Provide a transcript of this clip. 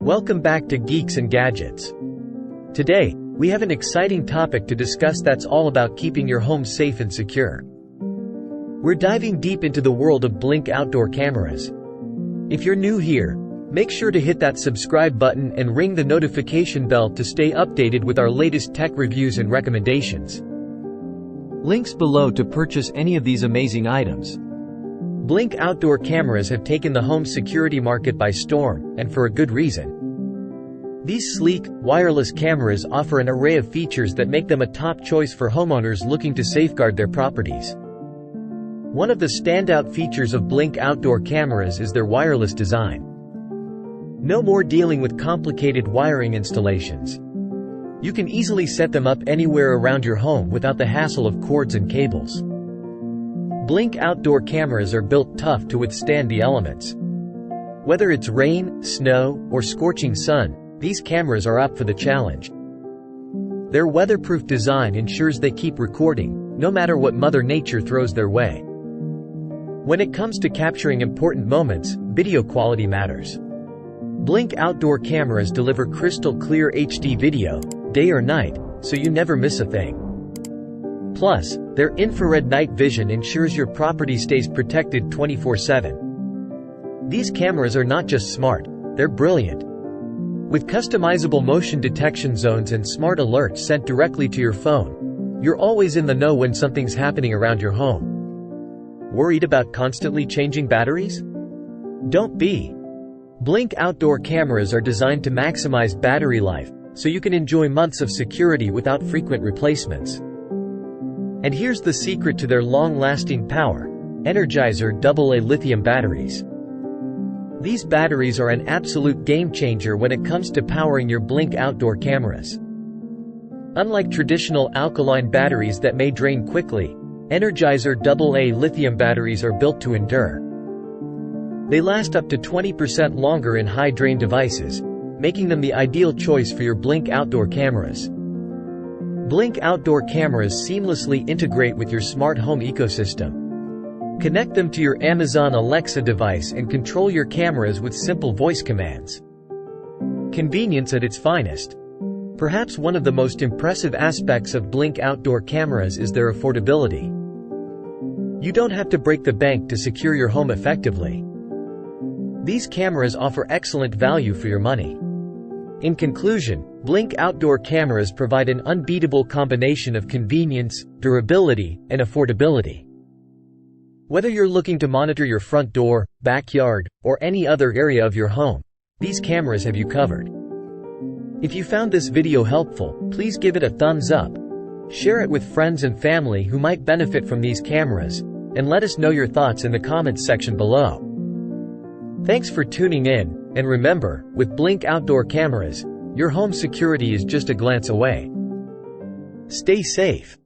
Welcome back to Geeks and Gadgets. Today, we have an exciting topic to discuss that's all about keeping your home safe and secure. We're diving deep into the world of Blink outdoor cameras. If you're new here, make sure to hit that subscribe button and ring the notification bell to stay updated with our latest tech reviews and recommendations. Links below to purchase any of these amazing items. Blink outdoor cameras have taken the home security market by storm, and for a good reason. These sleek, wireless cameras offer an array of features that make them a top choice for homeowners looking to safeguard their properties. One of the standout features of Blink outdoor cameras is their wireless design. No more dealing with complicated wiring installations. You can easily set them up anywhere around your home without the hassle of cords and cables. Blink outdoor cameras are built tough to withstand the elements. Whether it's rain, snow, or scorching sun, these cameras are up for the challenge. Their weatherproof design ensures they keep recording, no matter what Mother Nature throws their way. When it comes to capturing important moments, video quality matters. Blink outdoor cameras deliver crystal clear HD video, day or night, so you never miss a thing. Plus, their infrared night vision ensures your property stays protected 24/7. These cameras are not just smart, they're brilliant. With customizable motion detection zones and smart alerts sent directly to your phone, you're always in the know when something's happening around your home. Worried about constantly changing batteries? Don't be. Blink outdoor cameras are designed to maximize battery life, so you can enjoy months of security without frequent replacements. And here's the secret to their long-lasting power: Energizer AA lithium batteries. These batteries are an absolute game-changer when it comes to powering your Blink outdoor cameras. Unlike traditional alkaline batteries that may drain quickly, Energizer AA lithium batteries are built to endure. They last up to 20% longer in high-drain devices, making them the ideal choice for your Blink outdoor cameras. Blink outdoor cameras seamlessly integrate with your smart home ecosystem. Connect them to your Amazon Alexa device and control your cameras with simple voice commands. Convenience at its finest. Perhaps one of the most impressive aspects of Blink outdoor cameras is their affordability. You don't have to break the bank to secure your home effectively. These cameras offer excellent value for your money. In conclusion, Blink outdoor cameras provide an unbeatable combination of convenience, durability, and affordability. Whether you're looking to monitor your front door, backyard, or any other area of your home, these cameras have you covered. If you found this video helpful, please give it a thumbs up, share it with friends and family who might benefit from these cameras, and let us know your thoughts in the comments section below. Thanks for tuning in, and remember, with Blink outdoor cameras, your home security is just a glance away. Stay safe.